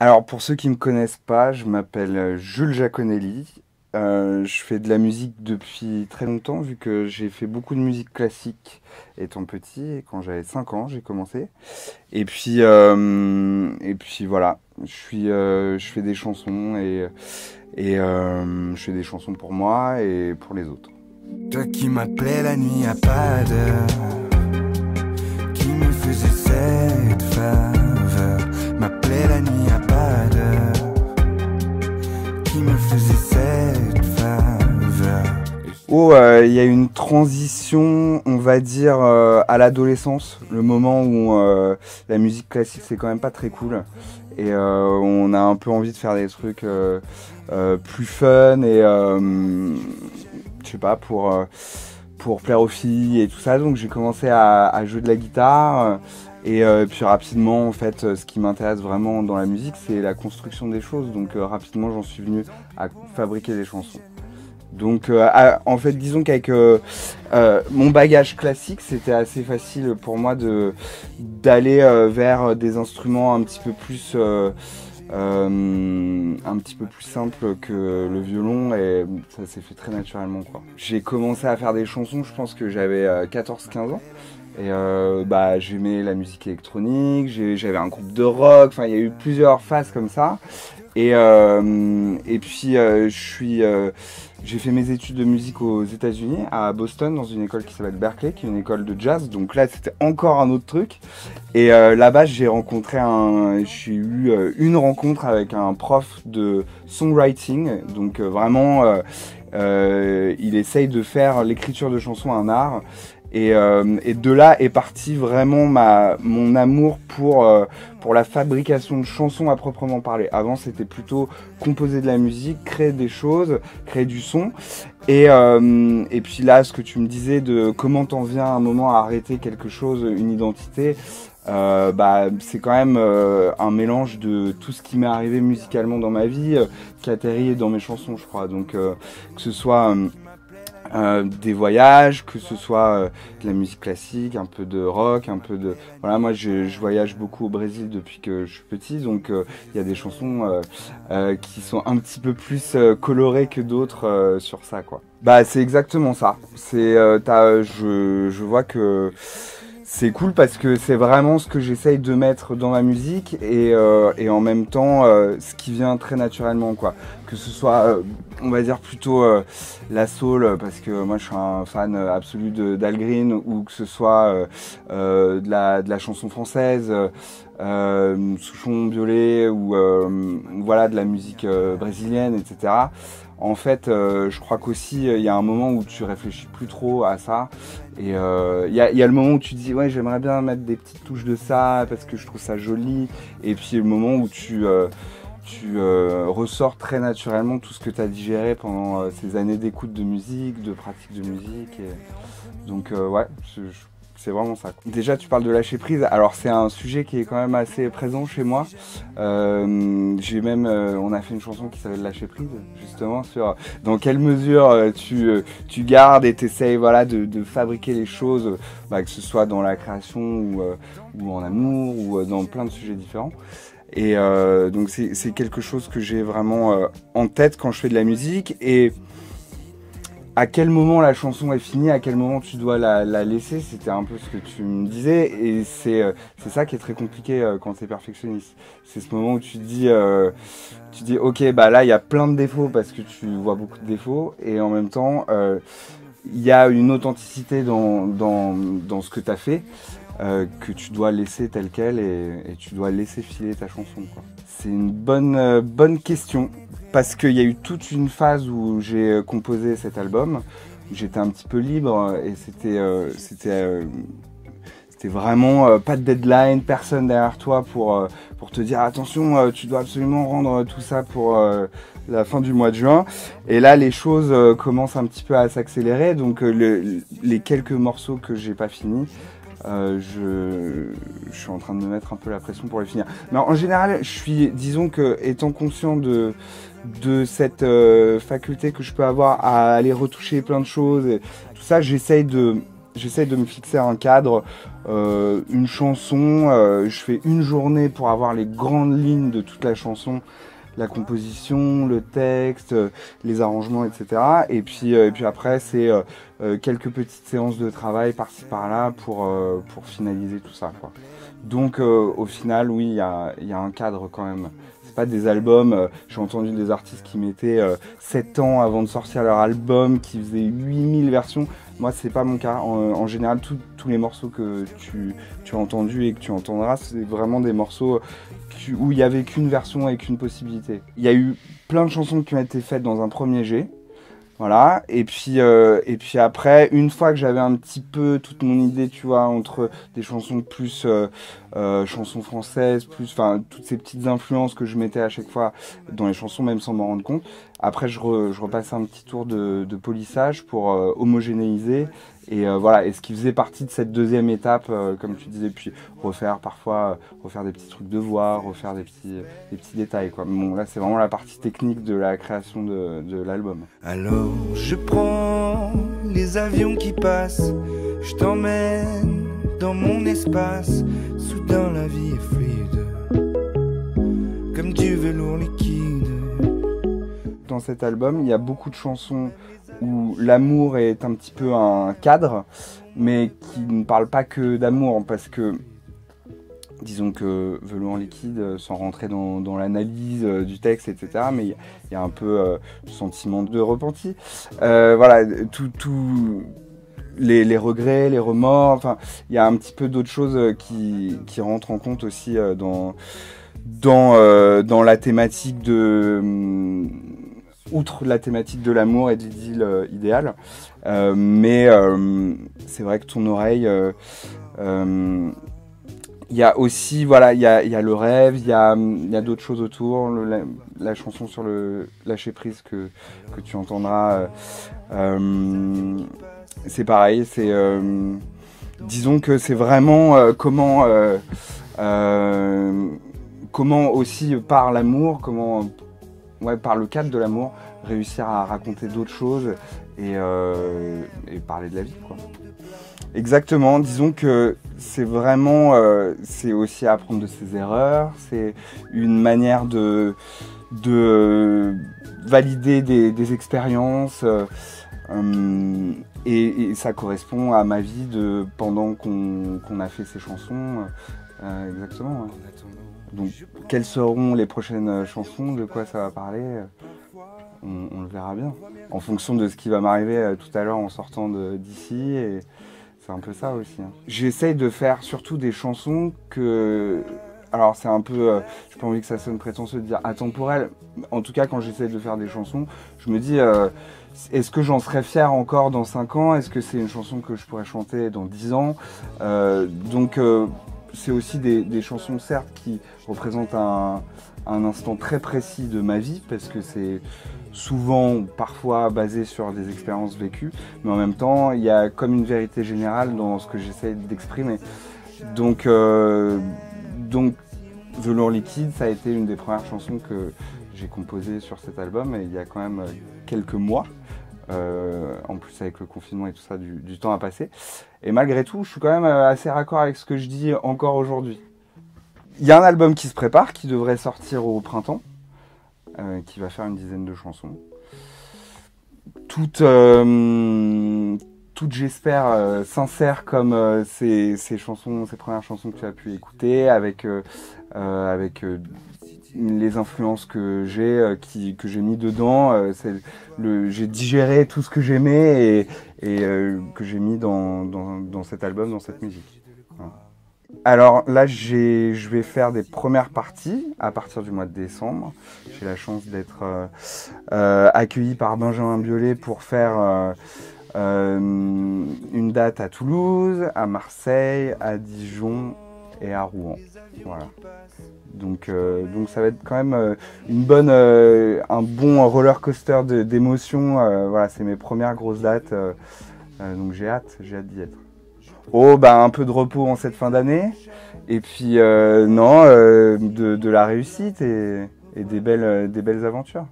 Alors pour ceux qui me connaissent pas, je m'appelle Jules Jaconelli. Je fais de la musique depuis très longtemps vu que j'ai fait beaucoup de musique classique étant petit et quand j'avais 5 ans j'ai commencé. Et puis voilà, je fais des chansons et je fais des chansons pour moi et pour les autres. Toi qui m'appelais la nuit à pas d'heure, qui me faisait cette faveur, m'appelait la nuit à pas d'heure, qui me faisait cette faveur. Oh, il y a une transition, on va dire, à l'adolescence, le moment où la musique classique c'est quand même pas très cool et on a un peu envie de faire des trucs plus fun et je sais pas pour plaire aux filles et tout ça. Donc j'ai commencé à jouer de la guitare et puis rapidement en fait ce qui m'intéresse vraiment dans la musique c'est la construction des choses. Donc rapidement j'en suis venu à fabriquer des chansons. Donc en fait disons qu'avec mon bagage classique c'était assez facile pour moi d'aller vers des instruments un petit peu plus simples que le violon et ça s'est fait très naturellement quoi. J'ai commencé à faire des chansons, je pense que j'avais 14-15 ans. Et j'aimais la musique électronique, j'avais un groupe de rock, enfin il y a eu plusieurs phases comme ça. Et puis j'ai fait mes études de musique aux États-Unis, à Boston, dans une école qui s'appelle Berklee, qui est une école de jazz. Donc là, c'était encore un autre truc. Et là-bas, j'ai eu une rencontre avec un prof de songwriting. Donc il essaye de faire l'écriture de chansons un art. Et de là est parti vraiment mon amour pour la fabrication de chansons à proprement parler. Avant, c'était plutôt composer de la musique, créer des choses, créer du son. Et puis là, ce que tu me disais de comment t'en viens à un moment à arrêter quelque chose, une identité, c'est quand même un mélange de tout ce qui m'est arrivé musicalement dans ma vie qui atterrit dans mes chansons, je crois. Donc que ce soit des voyages, que ce soit de la musique classique, un peu de rock, un peu de... Voilà, moi je voyage beaucoup au Brésil depuis que je suis petit, donc il y a des chansons qui sont un petit peu plus colorées que d'autres sur ça, quoi. Bah c'est exactement ça. Je vois que c'est cool parce que c'est vraiment ce que j'essaye de mettre dans ma musique et en même temps ce qui vient très naturellement quoi. Que ce soit on va dire plutôt la soul parce que moi je suis un fan absolu d'Al Green ou que ce soit de la chanson française, Souchon, Biolay ou voilà de la musique brésilienne etc. En fait, je crois qu'aussi il y a un moment où tu réfléchis plus trop à ça et il y a le moment où tu te dis ouais j'aimerais bien mettre des petites touches de ça parce que je trouve ça joli et puis le moment où tu ressors très naturellement tout ce que tu as digéré pendant ces années d'écoute de musique, de pratique de musique et donc ouais c'est vraiment ça. Déjà, tu parles de lâcher prise. Alors, c'est un sujet qui est quand même assez présent chez moi. On a fait une chanson qui s'appelle Lâcher prise, justement sur dans quelle mesure tu gardes et t'essayes voilà de fabriquer les choses, que ce soit dans la création ou en amour ou dans plein de sujets différents. Et donc c'est quelque chose que j'ai vraiment en tête quand je fais de la musique et à quel moment la chanson est finie, à quel moment tu dois la laisser, c'était un peu ce que tu me disais et c'est ça qui est très compliqué quand tu es perfectionniste. C'est ce moment où tu te dis ok là il y a plein de défauts parce que tu vois beaucoup de défauts et en même temps il y a une authenticité dans ce que tu as fait que tu dois laisser telle quelle et tu dois laisser filer ta chanson, quoi. C'est une bonne question. Parce qu'il y a eu toute une phase où j'ai composé cet album, où j'étais un petit peu libre et c'était vraiment pas de deadline, personne derrière toi pour te dire attention, tu dois absolument rendre tout ça pour la fin du mois de juin. Et là, les choses commencent un petit peu à s'accélérer, donc les quelques morceaux que j'ai pas finis, je suis en train de me mettre un peu la pression pour les finir. Mais en général, disons que étant conscient de cette faculté que je peux avoir à aller retoucher plein de choses, et tout ça, j'essaye J'essaye de me fixer un cadre, une chanson, je fais une journée pour avoir les grandes lignes de toute la chanson, la composition, le texte, les arrangements, etc. Et puis après, c'est quelques petites séances de travail par-ci par-là pour finaliser tout ça, quoi. Donc au final, oui, il y a un cadre quand même. C'est pas des albums, j'ai entendu des artistes qui mettaient 7 ans avant de sortir leur album, qui faisaient 8000 versions. Moi, c'est pas mon cas. En général, tous les morceaux que tu as entendus et que tu entendras, c'est vraiment des morceaux où il n'y avait qu'une version et qu'une possibilité. Il y a eu plein de chansons qui ont été faites dans un premier jet. Voilà, et puis après, une fois que j'avais un petit peu toute mon idée, tu vois, entre des chansons plus chansons françaises, plus, enfin, toutes ces petites influences que je mettais à chaque fois dans les chansons, même sans m'en rendre compte. Après, je repassais un petit tour de polissage pour homogénéiser. Et voilà, et ce qui faisait partie de cette deuxième étape, comme tu disais, puis refaire des petits trucs de voix, refaire des petits détails, quoi. Bon, là, c'est vraiment la partie technique de la création de l'album. Alors je prends les avions qui passent, je t'emmène dans mon espace. Soudain la vie est fluide, comme du velours liquide. Dans cet album, il y a beaucoup de chansons où l'amour est un petit peu un cadre, mais qui ne parle pas que d'amour, parce que, disons que Velours liquide, sans rentrer dans l'analyse du texte, etc., mais il y a un peu le sentiment de repenti. Voilà, les regrets, les remords, enfin, il y a un petit peu d'autres choses qui rentrent en compte aussi dans la thématique de... outre la thématique de l'amour et de l'idylle idéale, mais c'est vrai que Ton oreille, il y a aussi, voilà, il y a le rêve, il y a d'autres choses autour, la chanson sur le lâcher prise que tu entendras, c'est pareil, c'est, disons que c'est vraiment comment aussi par l'amour, par le cadre de l'amour, réussir à raconter d'autres choses et parler de la vie, quoi. Exactement, disons que c'est vraiment, c'est aussi apprendre de ses erreurs, c'est une manière de valider des expériences, et ça correspond à ma vie pendant qu'on a fait ces chansons, exactement. Ouais. Donc, quelles seront les prochaines chansons, de quoi ça va parler, on le verra bien. En fonction de ce qui va m'arriver tout à l'heure en sortant d'ici, et c'est un peu ça aussi. Hein. J'essaye de faire surtout des chansons que... Alors c'est un peu... j'ai pas envie que ça sonne prétentieux de dire atemporel. En tout cas, quand j'essaye de faire des chansons, je me dis... est-ce que j'en serais fier encore dans 5 ans? Est-ce que c'est une chanson que je pourrais chanter dans 10 ans? Donc... c'est aussi des chansons, certes, qui représentent un instant très précis de ma vie, parce que c'est souvent, parfois, basé sur des expériences vécues, mais en même temps, il y a comme une vérité générale dans ce que j'essaie d'exprimer. Donc, Velours liquide, ça a été une des premières chansons que j'ai composées sur cet album, et il y a quand même quelques mois. En plus avec le confinement et tout ça, du temps à passer. Et malgré tout, je suis quand même assez raccord avec ce que je dis encore aujourd'hui. Il y a un album qui se prépare, qui devrait sortir au printemps, qui va faire une dizaine de chansons. Toutes j'espère, sincères comme ces premières chansons que tu as pu écouter, avec les influences que j'ai mis dedans, j'ai digéré tout ce que j'aimais et que j'ai mis dans cet album, dans cette musique. Voilà. Alors là, je vais faire des premières parties à partir du mois de décembre. J'ai la chance d'être accueilli par Benjamin Biolay pour faire une date à Toulouse, à Marseille, à Dijon et à Rouen. Voilà. Donc ça va être quand même un bon roller coaster d'émotions. Voilà, c'est mes premières grosses dates, donc j'ai hâte d'y être. Oh, bah un peu de repos en cette fin d'année, et puis de la réussite et des belles aventures.